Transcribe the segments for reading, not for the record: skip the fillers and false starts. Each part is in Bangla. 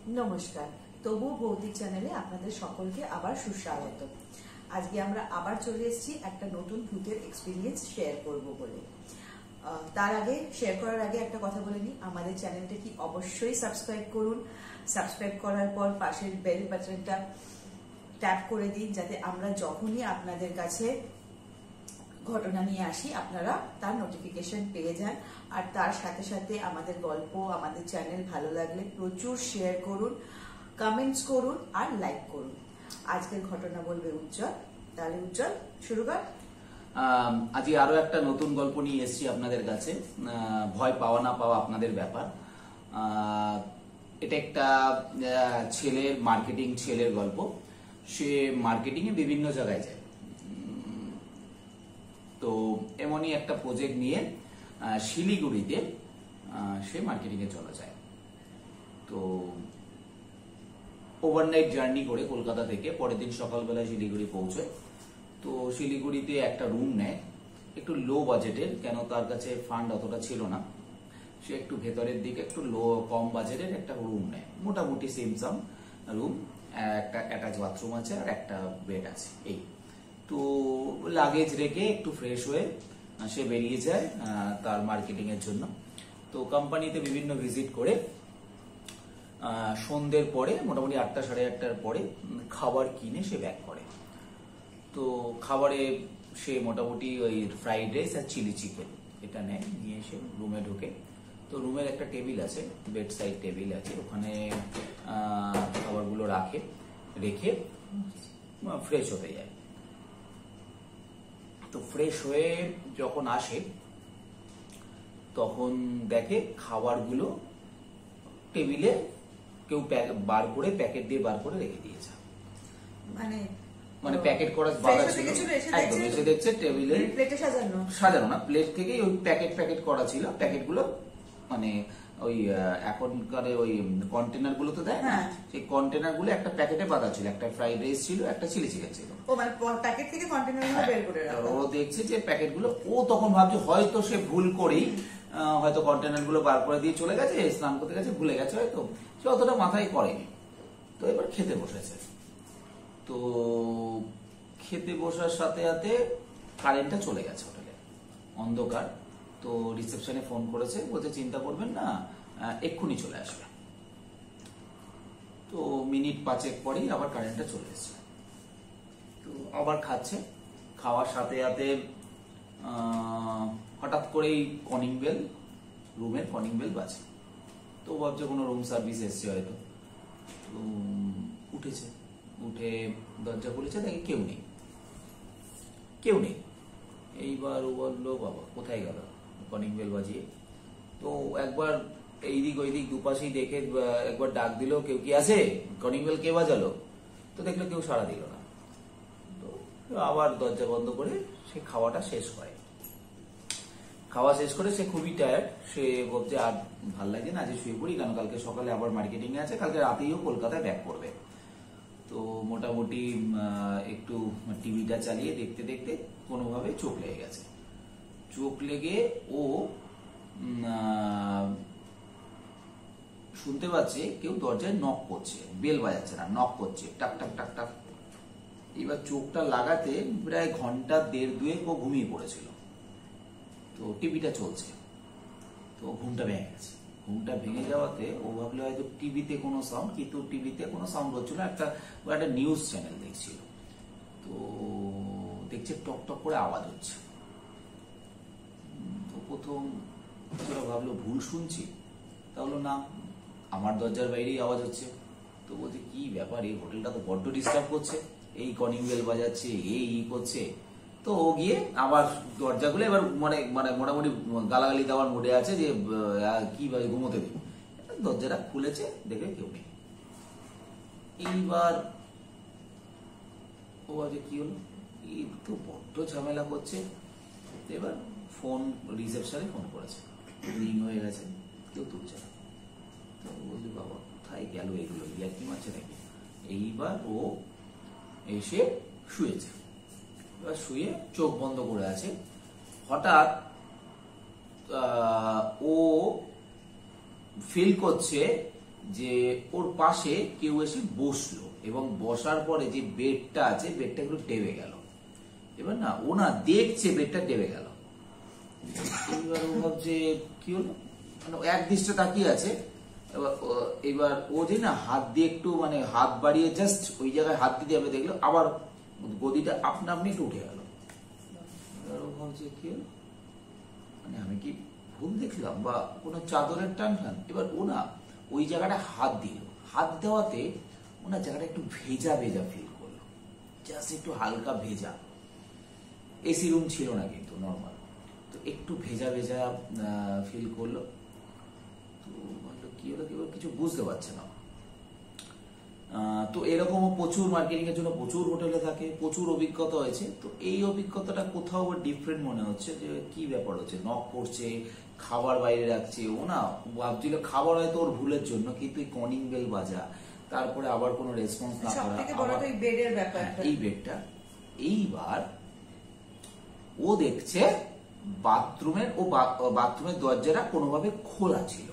নমস্কার, তবু ভৌতিক চ্যানেলে আপনাদের সকলকে আবার সুস্বাগত। আজকে আমরা আবার চলে এসেছি একটা নতুন ভূতের এক্সপিরিয়েন্স শেয়ার করব বলে। তার আগে শেয়ার করার আগে একটা কথা বলে নিই, আমাদের চ্যানেলটা কি অবশ্যই সাবস্ক্রাইব করুন। সাবস্ক্রাইব করার পর পাশের বেল বাটনটা ট্যাপ করে দিন, যাতে আমরা যখনই আপনাদের কাছে ঘটনা নিয়ে আসি আপনারা তার নোটিফিকেশন পেয়ে যান। আর তার সাথে সাথে আমাদের গল্প, আমাদের চ্যানেল ভালো লাগলে প্রচুর শেয়ার করুন, কমেন্টস করুন আর লাইক করুন। আজকের ঘটনা বলবে উজ্জ্বল। তাহলে উজ্জ্বল শুরু কর। আজকে আরো একটা নতুন গল্প নিয়ে এসেছি আপনাদের কাছে। ভয় পাওয়া না পাওয়া আপনাদের ব্যাপার। এটা একটা ছেলের মার্কেটিং ছেলের গল্প। সে মার্কেটিং এ বিভিন্ন জায়গায় যায়। তো এমনই একটা প্রজেক্ট নিয়ে শিলিগুড়িতে সে মার্কেটিং এ চলে যায়। তো ওভারনাইট জার্নি করে কলকাতা থেকে পরের দিন সকালবেলায় শিলিগুড়ি পৌঁছয়। তো শিলিগুড়িতে একটা রুম নেয়, একটু লো বাজেটের, কেন তার কাছে ফান্ড অতটা ছিল না। সে একটু ভেতরের দিকে একটু কম বাজেটের একটা রুম নেয়, মোটামুটি সেমসাম রুম, একটা অ্যাটাচ বাথরুম আছে আর একটা বেড আছে। এই তো লাগেজ রেখে একটু ফ্রেশ হয়ে সে বেরিয়ে যায় তার মার্কেটিং এর জন্য। তো কোম্পানিতে বিভিন্ন ভিজিট করে সন্ধ্যের পরে মোটামুটি 8টা সাড়ে 8টার পরে খাবার কিনে সে ব্যাক করে। তো খাবারে সে মোটামুটি ওই ফ্রাইড রাইস আর চিলি চিকেন এটা নেয়, নিয়ে এসে রুমে ঢোকে। তো রুমের একটা টেবিল আছে, বেড সাইড টেবিল আছে, ওখানে খাবারগুলো রেখে ফ্রেশ হতে যায়। তো ফ্রেশ হয়ে যখন আসে তখন দেখে খাবারগুলো টেবিলে কেউ বার করে প্যাকেট দিয়ে বার করে রেখে দিয়েছে। মানে প্যাকেট করা বাঁধা ছিল, একদম এসে দেখছে টেবিলে সাজানো না, প্লেট থেকেই ওই প্যাকেট করা ছিল। প্যাকেটগুলো মানে ওই এখনকার ওই কন্টেনার গুলো তো দেয় না, সেই কন্টেনার গুলো একটা প্যাকেটে বাঁধা ছিল, একটা ফ্রাইড রাইস ছিল, একটা চিলি চিকেন ছিল। ও দেখছে যে প্যাকেট গুলো, ও তখন ভাবছে হয়তো সে ভুল করেই হয়তো কন্টেনার গুলো বার করে দিয়ে চলে গেছে, স্নান করতে গেছে, ভুলে গেছে হয়তো, সে অতটা মাথায় করেনি। তো এবার খেতে বসেছে। তো খেতে বসার সাথে সাথে কারেন্টটা চলে গেছে, হোটেলে অন্ধকার। তো রিসেপশনে ফোন করেছে, বলছে চিন্তা করবেন না, এক্ষুনি চলে আসবে। তো মিনিট 5 পরেই আবার কারেন্টটা চলে এসছে। তো আবার খাচ্ছে, খাওয়ার সাথে সাথে হঠাৎ করেই কলিং বেল, রুমের কলিং বেল বাজে। তো ভাবছে কোনো রুম সার্ভিস এসছে হয়তো। তো উঠে দরজা খুলেছে, দেখে কেউ নেই। এইবার ও বললো বাবা কোথায় গেল কলিং বেল বাজিয়ে। তো একবার এইদিক ওইদিক দুপাশেই দেখে একবার ডাক দিল, কেউ কি আছে, কলিং বেল কে বাজালো। তো দেখলো কেউ সাড়া দিল না। তো আবার দরজা বন্ধ করে সে খাওয়াটা শেষ করে। খাওয়া শেষ করে সে খুবই টায়ার্ড, সে ভাবছে আর ভাল লাগে না, আজকে শুয়ে পড়ি, কারণ কালকে সকালে আবার মার্কেটিং এ আছে, কালকে রাতেও কলকাতায় ব্যাক করবে। তো মোটামুটি একটু টিভিটা চালিয়ে দেখতে দেখতে কোনোভাবে চোখ লেগে গেছে। চোখ লেগে ও শুনতে পাচ্ছে কেউ দরজায় নক করছে, বেল বাজাচ্ছে না, নক করছে, টাক টাক টাক টাক। এবার চোখটা লাগাতে প্রায় ঘন্টা 1.5-2 ও ঘুমিয়ে পড়েছিল। তো টিভিটা চলছে, তো ঘুমটা ভেঙে গেছে। ঘুমটা ভেঙে যাওয়াতে ও ভাবলে হয়তো টিভিতে কোনো সাউন্ড, কিন্তু টিভিতে কোনো সাউন্ড হচ্ছিল না, একটা নিউজ চ্যানেল দেখছিল। তো দেখছে টক টক করে আওয়াজ হচ্ছে। তো প্রথম ভাবলো ভুল শুনছি, তাহলে না, আমার দরজার বাইরেই আওয়াজ হচ্ছে। তো বলছে কি ব্যাপার, এই হোটেলটা তো বড্ড ডিস্টার্ব করছে, এই কলিং বেল বাজাচ্ছে, এই করছে। তো ও গিয়ে আবার দরজাগুলো এবার মোটামুটি গালাগালি দেওয়ার মুডে আছে যে কি ভাই ঘুমোতে দেবে। দরজাটা খুলেছে, দেখে কেউ নেই। এইবার ও আজকে কি হলো, এই তো বড্ড ঝামেলা করছে। এবার ফোন রিসেপশনে ফোন করেছে, রিং হয়ে গেছে, কেউ তুলছে না। তো বলছি বাবা কোথায় গেল এগুলো, ইয়ার্কি মারছে নাকি। এইবার ও এসে শুয়েছে, এবার শুয়ে চোখ বন্ধ করে আছে। হঠাৎ ও ফিল করছে যে ওর পাশে কেউ এসে বসলো এবং বসার পরে যে বেডটা আছে বেডটা একটু টেবে গেল। এবার না ও না দেখছে বেডটা টেবে গেল। এবার ও ভাবছে কি হলো, মানে এক দৃষ্টি তাকিয়ে আছে। এবার ও যে না হাত দিয়ে একটু মানে হাত বাড়িয়ে জাস্ট ওই জায়গায় হাত দিতে যাবে, দেখলো আবার গদিটা আপনা আপনি একটু উঠে গেল। এবার ও ভাবছে কি হলো, মানে আমি কি ভুল দেখলাম বা কোনো চাদরের টান টান। এবার ও না ওই জায়গাটা হাত দিল, হাত দেওয়াতে ওনার জায়গাটা একটু ভেজা ভেজা ফিল করলো, জাস্ট একটু হালকা ভেজা। এসি রুম ছিল না কিন্তু নর্মাল, তো একটু ভেজা ভেজা ফিল করলো। তো বললো কি হলো, কেউ কিছু বুঝতে পারছে না। তো এরকমও প্রচুর মার্কেটিং এর জন্য প্রচুর হোটেলে থাকে, প্রচুর অভিজ্ঞতা হয়েছে। তো এই অভিজ্ঞতাটা কোথাও ডিফারেন্ট মনে হচ্ছে, যে কি ব্যাপার হচ্ছে, নক করছে, খাবার বাইরে রাখছে। ও না ভাবছিল খাবার হয়তো ওর ভুলের জন্য, কিন্তু এই কলিং বেল বাজা, তারপরে আবার কোনো রেসপন্স না করা, এই বেডটা। এইবার ও দেখছে বাথরুমের দরজাটা কোনোভাবে খোলা ছিল।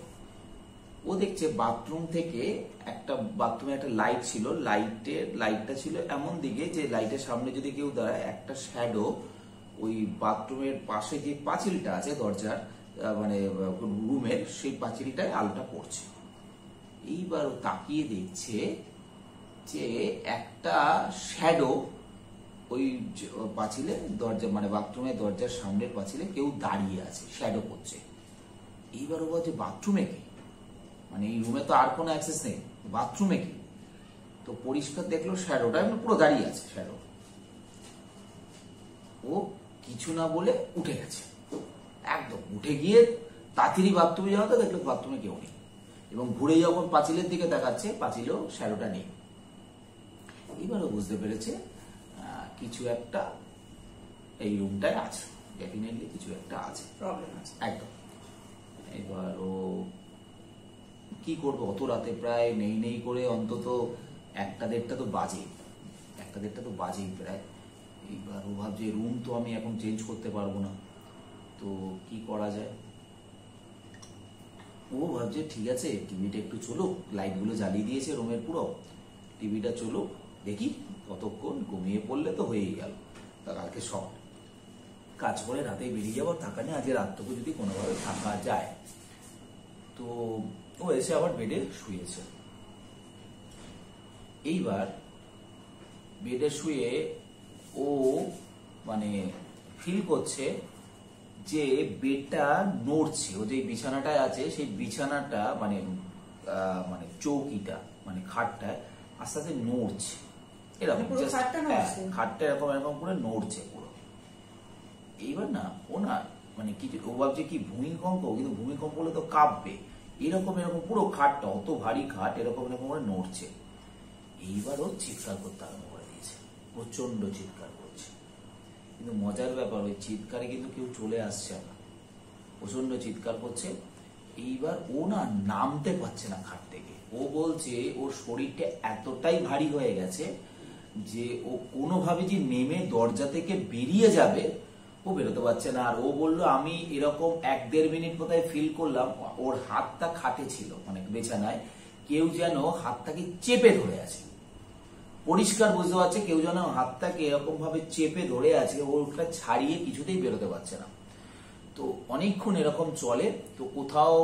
ও দেখছে বাথরুম থেকে বাথরুমে একটা লাইট ছিল, লাইটটা ছিল এমন দিকে যে লাইটের সামনে যদি কেউ দাঁড়ায়, একটা শ্যাডো ওই বাথরুমের পাশে যে পাঁচিলটা আছে দরজার মানে রুমের, সেই পাঁচিলটায় আলোটা পড়ছে। এইবার ও তাকিয়ে দেখছে যে একটা শ্যাডো ওই পাঁচিলে দরজা মানে বাথরুমের দরজার সামনের পাঁচিলে কেউ দাঁড়িয়ে আছে, শ্যাডো পড়ছে। এইবার ও বলছে বাথরুমে কি, মানে এই রুমে তো আর কোনো অ্যাক্সেস নেই, বাথরুমে কি? তো পরিষ্কার দেখলো শ্যাডোটা পুরো দাঁড়িয়ে আছে শ্যাডো। ও কিছু না বলে উঠে গেছে, একদম উঠে গিয়ে তাড়াতাড়ি বাথরুমে যাওয়া, তো দেখলো বাথরুমে কেউ নেই। এবং ঘুরে যখন পাঁচিলের দিকে দেখাচ্ছে, পাঁচিলেও শ্যাডোটা নেই। এবারও বুঝতে পেরেছে কিছু একটা এই রুমটায় আছে, ডেফিনেটলি কিছু একটা আছে, প্রবলেম আছে একদম। এবার ও কি করবো, অত রাতে প্রায় নেই করে অন্তত 1টা-1.5টা তো বাজেই প্রায়। এইবার ও ভাবছে রুম তো আমি এখন চেঞ্জ করতে পারবো না, তো কি করা যায়। ও ভাবছে ঠিক আছে টিভিটা একটু চলুক, লাইটগুলো জ্বালিয়ে দিয়েছে রুমের পুরো, টিভিটা চলুক, দেখি কতক্ষণ, ঘুমিয়ে পড়লে তো হয়েই গেল। তা কালকে সব কাজ করে রাতে বেরিয়ে যাবো, থাকা নেই, আজকে রাতটুকু যদি কোনোভাবে থাকা যায়। তো ও এসে আবার বেডে শুয়েছে। এইবার বেডে শুয়ে ও মানে ফিল করছে যে বেডটা নড়ছে, ও যে বিছানাটায় আছে সেই বিছানাটা মানে চৌকিটা মানে খাটটা আস্তে আস্তে নড়ছে, এরকম খাটটা এরকম করে নড়ছে পুরো। এইবার না ও না মানে কিছু, ও ভাবছে কি ভূমিকম্প, কিন্তু ভূমিকম্প হলে তো কাঁপবে, এরকম পুরো খাটটা, অত ভারী খাট এরকম করে নড়ছে। এইবার ও চিৎকার করতে আরম্ভ করে দিয়েছে, প্রচন্ড চিৎকার করছে। কিন্তু মজার ব্যাপার, ওই চিৎকারে কিন্তু কেউ চলে আসছে না, প্রচন্ড চিৎকার করছে। এইবার ও না নামতে পারছে না খাট থেকে। ও বলছে ওর শরীরটা এতটাই ভারী হয়ে গেছে যে ও কোনোভাবে যে নেমে দরজা থেকে বেরিয়ে যাবে, ও বেরোতে পারছে না। আর ও বললো আমি এরকম 1-1.5 মিনিট কোথায় ফিল করলাম ওর হাতটা খাটে ছিল, মানে বিছানায় কেউ যেন হাতটাকে চেপে ধরে আছে, পরিষ্কার বুঝতে পারছে কেউ যেন হাতটাকে এরকম ভাবে চেপে ধরে আছে, ওটা ছাড়িয়ে কিছুতেই বেরোতে পারছে না। তো অনেকক্ষণ এরকম চলে। তো কোথাও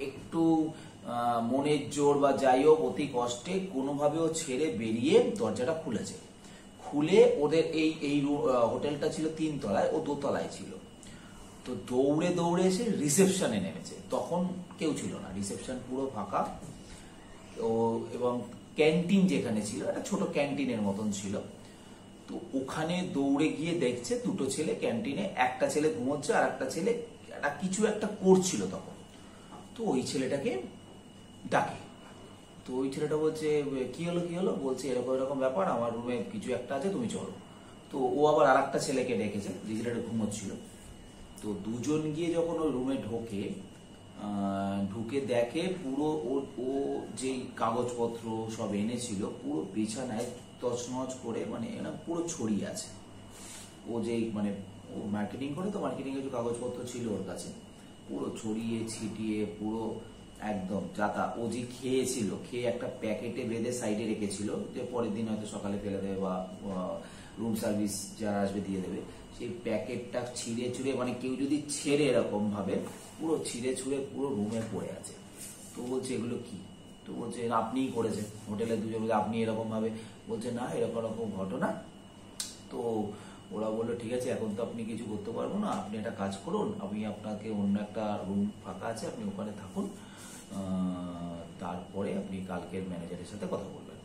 একটু মনের জোর বা যাই হোক অতি কষ্টে কোনোভাবে ও ছেড়ে বেরিয়ে দরজাটা খুলেছে। খুলে ওদের এই হোটেলটা ছিল 3 তলায়, ও 2 তলায় ছিল। তো দৌড়ে দৌড়ে এসে রিসেপশনে নেমেছে। তখন কেউ ছিল না, রিসেপশন পুরো ফাঁকা। এবং ক্যান্টিন যেখানে ছিল, একটা ছোট ক্যান্টিনের মতন ছিল। তো ওখানে দৌড়ে গিয়ে দেখছে 2টো ছেলে ক্যান্টিনে, একটা ছেলে ঘুমোচ্ছে আর একটা ছেলে কিছু একটা করছিল তখন। তো ওই ছেলেটাকে ডাকে। তো ওই ছেলেটা বলছে কি হলো, বলছে এরকম ব্যাপার, আমার রুমে কিছু একটা আছে, তুমি চলো। তো ও আবার আর একটা ছেলেকে ডেকেছে, যে ছেলেটা ঘুমোচ্ছিল। তো দুজন গিয়ে যখন ওই রুমে ঢুকে দেখে পুরো ও যেই কাগজপত্র সব এনেছিল পুরো বিছানায় তছনছ করে মানে পুরো ছড়িয়ে আছে। ও যেই মানে ও মার্কেটিং করে, তো মার্কেটিং এর যে কাগজপত্র ছিল ওর কাছে পুরো ছড়িয়ে ছিটিয়ে পুরো একদম যাতা ও যে খেয়েছিল, খেয়ে একটা প্যাকেটে বেঁধে সাইডে রেখেছিল যে পরের দিন হয়তো সকালে ফেলে দেবে বা রুম সার্ভিস যারা আসবে দিয়ে দেবে। সেই প্যাকেটটা ছিঁড়ে ছুঁড়ে, মানে কেউ যদি ছেড়ে এরকম ভাবে পুরো ছিঁড়ে ছুঁড়ে পুরো রুমে পড়ে আছে। তো বলছে এগুলো কি? তো বলছে আপনিই করেছেন, হোটেলে দুজন বলছে আপনি এরকম ভাবে, বলছে না এরকম এরকম ঘটনা। তো ওরা বললো ঠিক আছে, এখন তো আপনি কিছু করতে পারবো না, আপনি একটা কাজ করুন, আমি আপনাকে অন্য একটা রুম ফাঁকা আছে, আপনি ওখানে থাকুন, তারপরে আপনি কালকের ম্যানেজারের সাথে কথা বলবেন।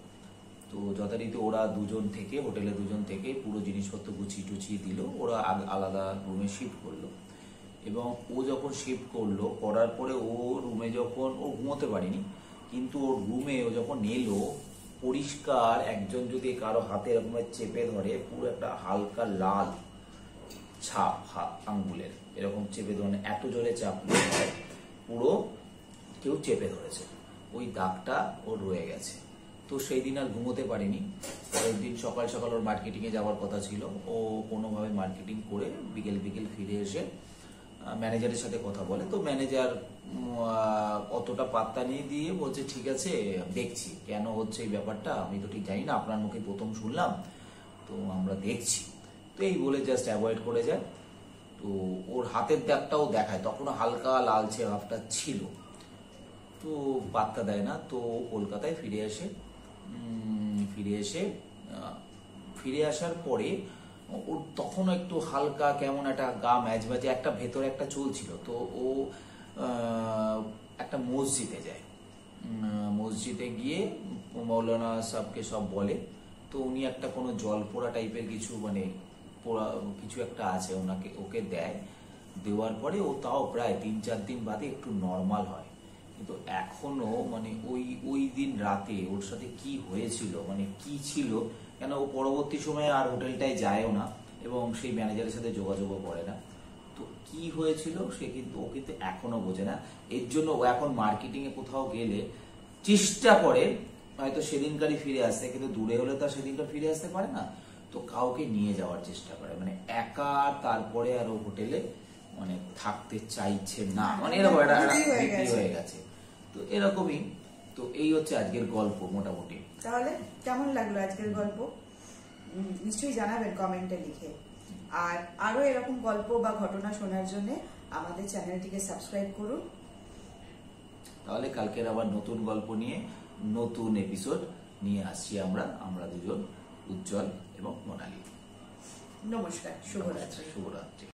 তো যথারীতি ওরা দুজন থেকে, হোটেলে দুজন থেকে পুরো জিনিসপত্র গুছিয়ে টুছিয়ে দিল, ওরা আলাদা রুমে শিফট করলো। এবং ও যখন শিফট করলো, করার পরে ও রুমে যখন, ও ঘুমোতে পারিনি, কিন্তু ওর রুমে ও যখন এলো, পরিষ্কার একজন যদি কারো হাতে এরকম চেপে ধরে, পুরো একটা হালকা লাল ছাপ হাত আঙ্গুলের এরকম চেপে ধরে, এত জোরে চাপলে পুরো কেউ চেপে ধরেছে, ওই দাগটা ওর রয়ে গেছে। তো সেই দিন আর ঘুমোতে পারিনি। পরের দিন সকাল সকাল ওর মার্কেটিং এ যাওয়ার কথা ছিল, ও কোনোভাবে মার্কেটিং করে বিকেল বিকেল ফিরে এসে ম্যানেজারের সাথে কথা বলে। তো ম্যানেজার অতটা পাত্তা নিয়ে দিয়ে বলছে ঠিক আছে দেখছি কেন হচ্ছে এই ব্যাপারটা, আমি তো ঠিক জানি না, আপনার মুখে প্রথম শুনলাম, তো আমরা দেখছি। তো এই বলে জাস্ট অ্যাভয়েড করে যায়। তো ওর হাতের দাগটাও দেখায়, তখনও হালকা লালচে ভাবটা ছিল, তো পাত্তা দেয় না। তো কলকাতায় ফিরে আসার পরে ওর তখনও একটু হালকা কেমন একটা গা ম্যাচ বাজে একটা ভেতরে একটা চলছিল। তো ও একটা মসজিদে যায়, মসজিদে গিয়ে মৌলানা সাহেবকে সব বলে। তো উনি একটা কোনো জল পোড়া টাইপের কিছু, মানে পোড়া কিছু একটা আছে, ওকে দেয়। দেওয়ার পরে ও তাও প্রায় 3-4 দিন বাদে একটু নর্মাল হয়। কিন্তু এখনো মানে ওই দিন রাতে ওর সাথে কি হয়েছিল, মানে কি ছিল, কেন ও পরবর্তী সময়ে আর হোটেলটায় যায়ও না এবং সেই ম্যানেজারের সাথে যোগাযোগও করে না। তো কি হয়েছিল ও কিন্তু এখনো বোঝে না। এর জন্য ও এখন মার্কেটিং এ কোথাও গেলে চেষ্টা করে হয়তো সেদিনকারই ফিরে আসতে, কিন্তু দূরে হলে তো সেদিনটা ফিরে আসতে পারে না। তো কাউকে নিয়ে যাওয়ার চেষ্টা করে, মানে একা তারপরে আর ও হোটেলে মানে থাকতে চাইছে না, মানে এরকম একটা ভীতি হয়ে গেছে। তো এরকমই। তো এই হচ্ছে আজকের গল্প মোটামুটি। তাহলে কেমন লাগলো আজকের গল্প নিশ্চয়ই জানাবেন কমেন্টে লিখে। আর আরো এরকম গল্প বা ঘটনা শোনার জন্য আমাদের চ্যানেলটিকে সাবস্ক্রাইব করুন। তাহলে কালকের আবার নতুন গল্প নিয়ে নতুন এপিসোড নিয়ে আসছি আমরা দুজন, উজ্জ্বল এবং মোনালি। নমস্কার, শুভরাত্রি। শুভরাত্রি।